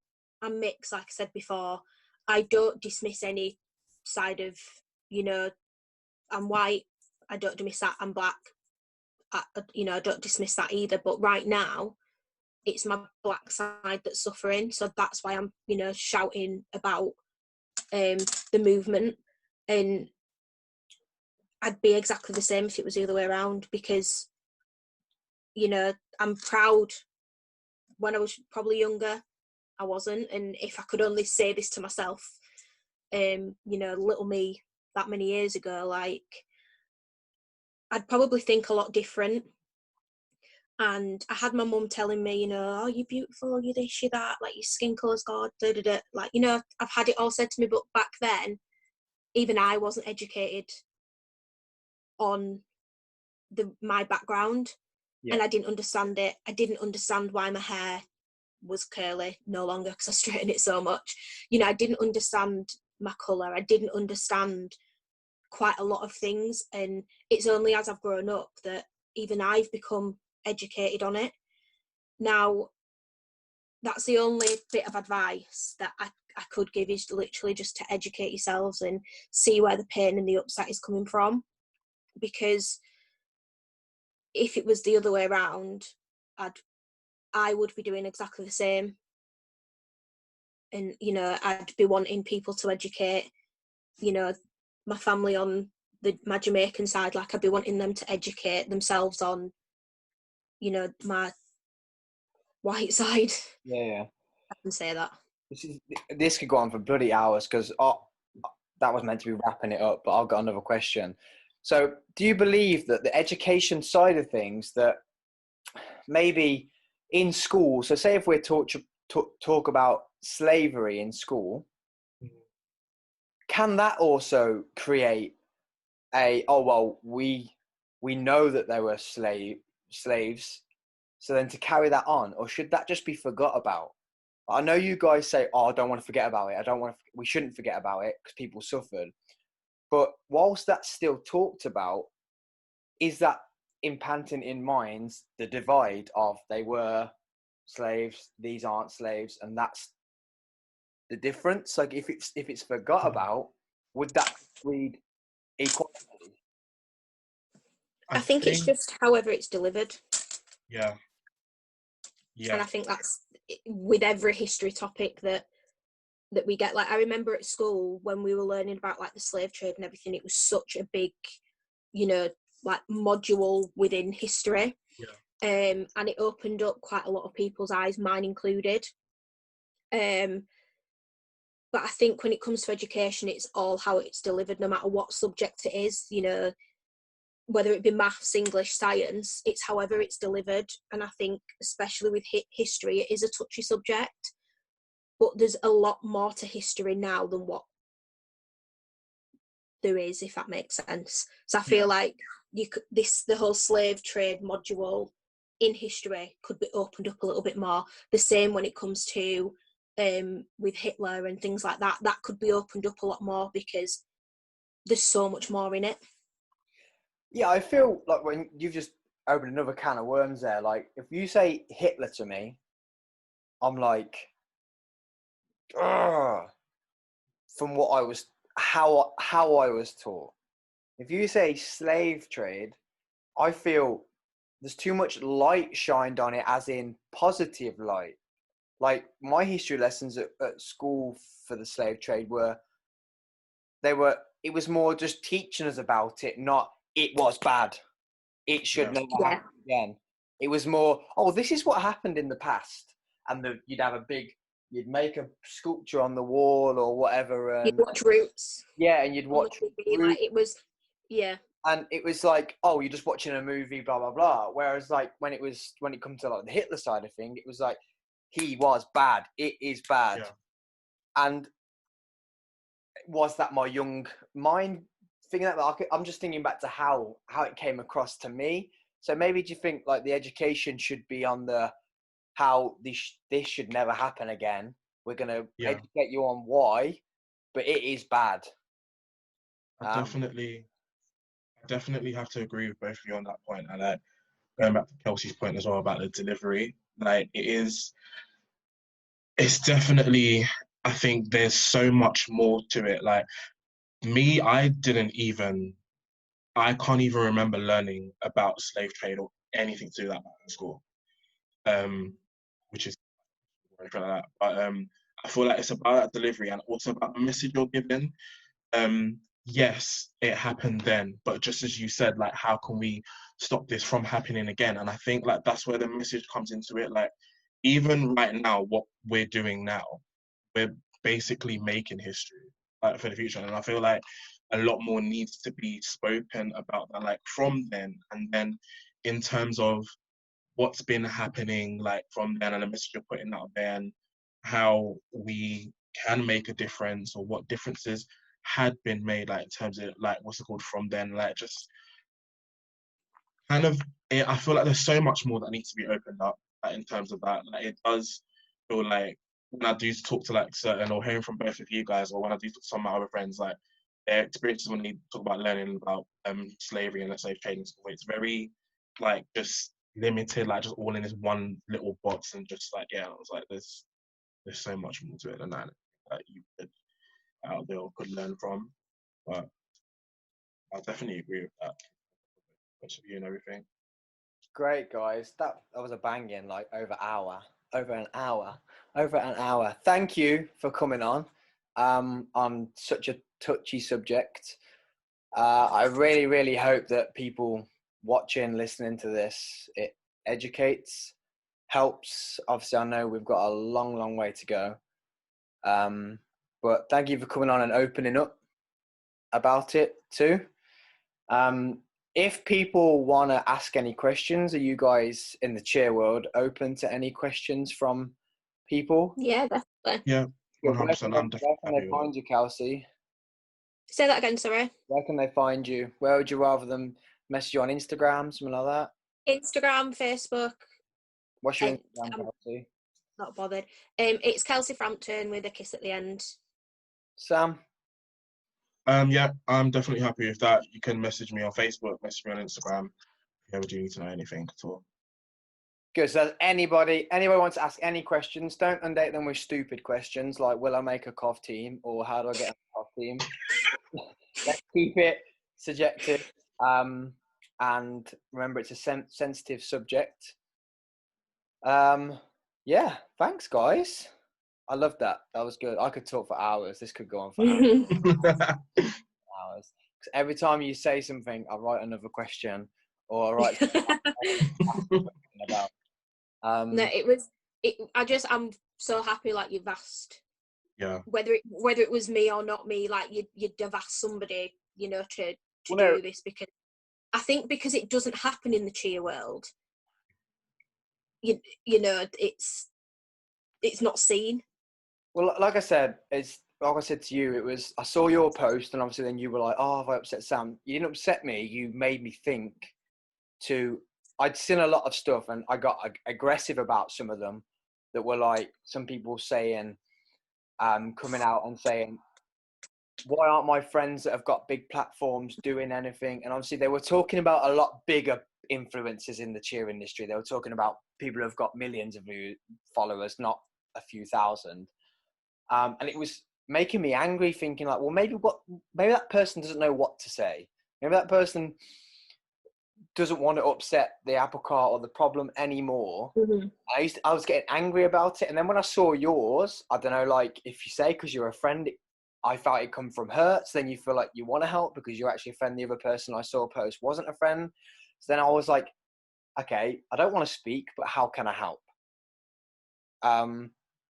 mixed, like I said before. I don't dismiss any side of, you know, I'm white, I don't dismiss that, I'm black, I don't dismiss that either. But right now, it's my black side that's suffering. So that's why I'm, shouting about the movement. And I'd be exactly the same if it was the other way around, because, I'm proud. When I was probably younger, I wasn't. And if I could only say this to myself, little me that many years ago, like, I'd probably think a lot different. And I had my mum telling me, oh, you're beautiful, you're this, you're that, like, your skin colour's God, da da da. Like, I've had it all said to me, but back then, even I wasn't educated on my background. Yeah. And I didn't understand it. I didn't understand why my hair was curly no longer, because I straighten it so much. I didn't understand my colour. I didn't understand quite a lot of things. And it's only as I've grown up that even I've become educated on it. Now, that's the only bit of advice that I could give, is literally just to educate yourselves and see where the pain and the upset is coming from. Because if it was the other way around, I would be doing exactly the same. And, I'd be wanting people to educate, my family on my Jamaican side, like, I'd be wanting them to educate themselves on, my white side. Yeah. I can say that. This could go on for bloody hours, because that was meant to be wrapping it up, but I've got another question. So do you believe that the education side of things, that maybe in school, so say if we're talk about slavery in school, can that also create we know that there were slaves, so then to carry that on, or should that just be forgot about? I know you guys say, "Oh, I don't want to forget about it. We shouldn't forget about it because people suffered." But whilst that's still talked about, is that implanting in minds the divide of they were slaves, these aren't slaves, and that's the difference? Like, if it's forgot about, would that breed equality? I think it's just however it's delivered. Yeah. And I think that's with every history topic that we get. Like, I remember at school when we were learning about like the slave trade and everything, it was such a big, like module within history. Yeah. And it opened up quite a lot of people's eyes, mine included. But I think when it comes to education, it's all how it's delivered, no matter what subject it is, whether it be maths, English, science, it's however it's delivered. And I think especially with history, it is a touchy subject, but there's a lot more to history now than what there is, if that makes sense. So I feel like the whole slave trade module in history could be opened up a little bit more. The same when it comes to with Hitler and things like that could be opened up a lot more because there's so much more in it. Yeah, I feel like when you've just opened another can of worms there, like if you say Hitler to me, I'm like, ugh, from what I was, how I was taught. If you say slave trade, I feel there's too much light shined on it, as in positive light. Like my history lessons at school for the slave trade it was more just teaching us about it, not it was bad, it should never happen again. It was more, oh, this is what happened in the past, and you'd make a sculpture on the wall or whatever, and you'd watch Roots. Yeah, and you'd watch TV, like it was, and it was like, oh, you're just watching a movie, blah blah blah. Whereas like when it comes to like the Hitler side of thing, it was like he was bad. It is bad, and was that my young mind thinking that? I'm just thinking back to how it came across to me. So maybe do you think like the education should be on the how this should never happen again? We're gonna educate you on why, but it is bad. I definitely have to agree with both of you on that point. And like going back to Kelsey's point as well about the delivery, like it's definitely, I think there's so much more to it. Like me, I can't even remember learning about slave trade or anything to do that in school. Which is like that. But I feel like it's about that delivery and also about the message you're giving. Yes, it happened then, but just as you said, like, how can we stop this from happening again? And I think like that's where the message comes into it. Like, even right now, what we're doing now, we're basically making history, like, for the future. And I feel like a lot more needs to be spoken about that, like from then, and then in terms of what's been happening, like from then, and the message you're putting out there, and how we can make a difference, or what differences had been made, like in terms of like what's it called from then, like just kind of, I feel like there's so much more that needs to be opened up, like, in terms of that. Like it does feel like when I do talk to like certain, or hearing from both of you guys, or when I do talk to some of my other friends, like their experiences when they talk about learning about slavery and the slave trading stuff, it's very like just limited, like just all in this one little box, and just like I was like, there's so much more to it than that you could out there or could learn from. But I definitely agree with that. Much of you and everything. Great, guys. That was a banging, like over an hour. Thank you for coming on such a touchy subject. I really, really hope that people watching, listening to this, it educates, helps. Obviously, I know we've got a long, long way to go. But thank you for coming on and opening up about it too. If people want to ask any questions, are you guys in the cheer world open to any questions from people? Yeah, definitely. Yeah, 100%. I'm definitely find you, Kelsey? Say that again, sorry. Where can they find you? Where would you rather them message you on Instagram, something like that? Instagram, Facebook. What's your And Instagram, I'm Kelsey? not bothered. It's Kelsey Frampton with a kiss at the end. Sam? Yeah, I'm definitely happy with that. You can message me on Facebook, message me on Instagram if you ever do need to know anything at all. Good. So anybody wants to ask any questions, don't undate them with stupid questions like, will I make a cough team, or how do I get a cough team? Let's keep it subjective. And remember, it's a sensitive subject. Yeah, thanks, guys. I love that. That was good. I could talk for hours. This could go on for hours. Because every time you say something, I write another question, or I write something about. No, I'm so happy like you've asked. Yeah. Whether it was me or not me, like you'd have asked somebody, to do this, because I think because it doesn't happen in the cheer world, it's not seen. Well, like I said, like I said to you, it was, I saw your post, and obviously then you were like, oh, have I upset Sam? You didn't upset me. You made me think I'd seen a lot of stuff, and I got aggressive about some of them that were like, some people saying, coming out and saying, why aren't my friends that have got big platforms doing anything? And obviously they were talking about a lot bigger influences in the cheer industry. They were talking about people who have got millions of followers, not a few thousand. And it was making me angry, thinking like, well, maybe that person doesn't know what to say. Maybe that person doesn't want to upset the apple cart or the problem anymore. Mm-hmm. I was getting angry about it. And then when I saw yours, I don't know, like if you say, because you're a friend, I felt it come from hurt. So then you feel like you want to help because you actually offend the other person I saw post wasn't a friend. So then I was like, okay, I don't want to speak, but how can I help?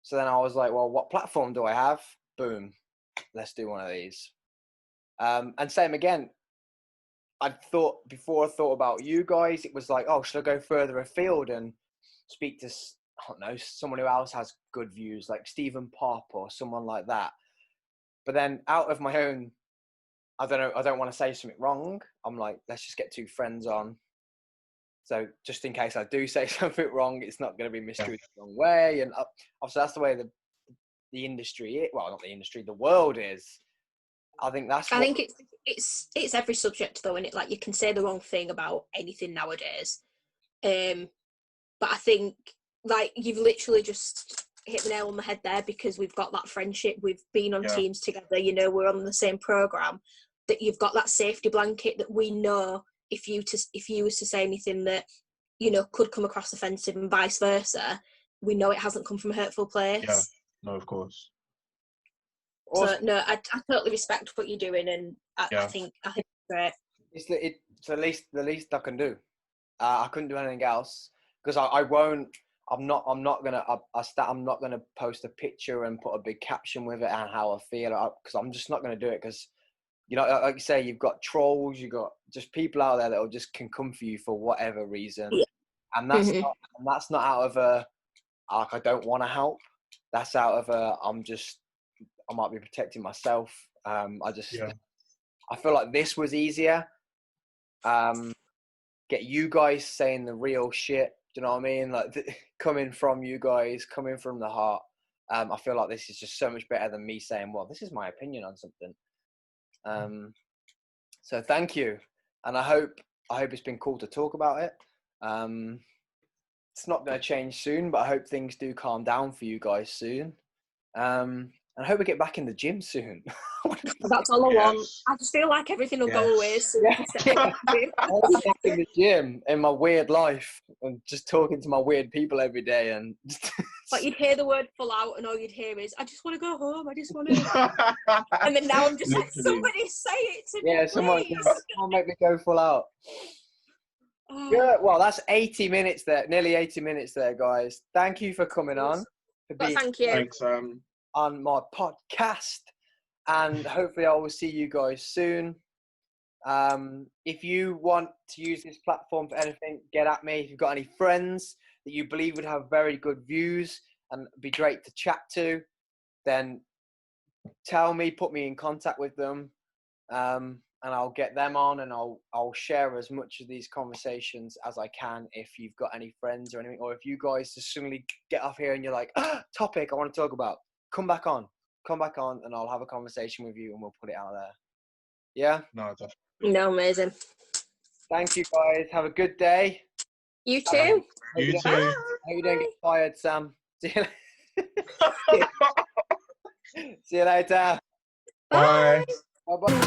So then I was like, well, what platform do I have? Boom, let's do one of these. And same again, before I thought about you guys, it was like, oh, should I go further afield and speak to, I don't know, someone who else has good views, like Stephen Pop or someone like that. But then out of my own, I don't want to say something wrong. I'm like, let's just get two friends on. So just in case I do say something wrong, it's not going to be misconstrued the wrong way. And obviously that's the way the industry is. Well, not the industry, the world is. I think it's every subject though, isn't it? Like you can say the wrong thing about anything nowadays. But I think like you've literally just hit the nail on the head there, because we've got that friendship, we've been on teams together, we're on the same program, that you've got that safety blanket that we know if you was to say anything that could come across offensive and vice versa, we know it hasn't come from a hurtful place. Yeah, no, of course. So no, I totally respect what you're doing, and I think it's great. It's the least I can do. I couldn't do anything else, because I won't. I'm not gonna post a picture and put a big caption with it and how I feel, because I'm just not gonna do it. Because like you say, you've got trolls, you've got just people out there that can come for you for whatever reason, and that's not out of like I don't want to help. That's out of I might be protecting myself. I feel like this was easier. Get you guys saying the real shit. Do you know what I mean? Like coming from you guys, coming from the heart. I feel like this is just so much better than me saying, well, this is my opinion on something. So thank you. And I hope it's been cool to talk about it. It's not going to change soon, but I hope things do calm down for you guys soon. And I hope we get back in the gym soon. That's all I want. I just feel like everything will go away soon. I'm back in the gym in my weird life and just talking to my weird people every day. And like you'd hear the word full out and all you'd hear is, I just want to go home. I just want to. And then now I'm just like, somebody say it to me. Someone make me go full out. Oh. Yeah, well, that's 80 minutes there, nearly 80 minutes there, guys. Thank you for coming on. Thank you. Thanks, on my podcast, and hopefully I will see you guys soon. If you want to use this platform for anything, get at me. If you've got any friends that you believe would have very good views and be great to chat to, then tell me, put me in contact with them. and I'll get them on, and I'll share as much of these conversations as I can. If you've got any friends or anything, or if you guys just suddenly get off here and you're like, topic I want to talk about, come back on, and I'll have a conversation with you, and we'll put it out there. Yeah? No, definitely. No, amazing. Thank you, guys. Have a good day. You too. You too. Hope you don't get fired, Sam. See you later. Bye. Bye-bye.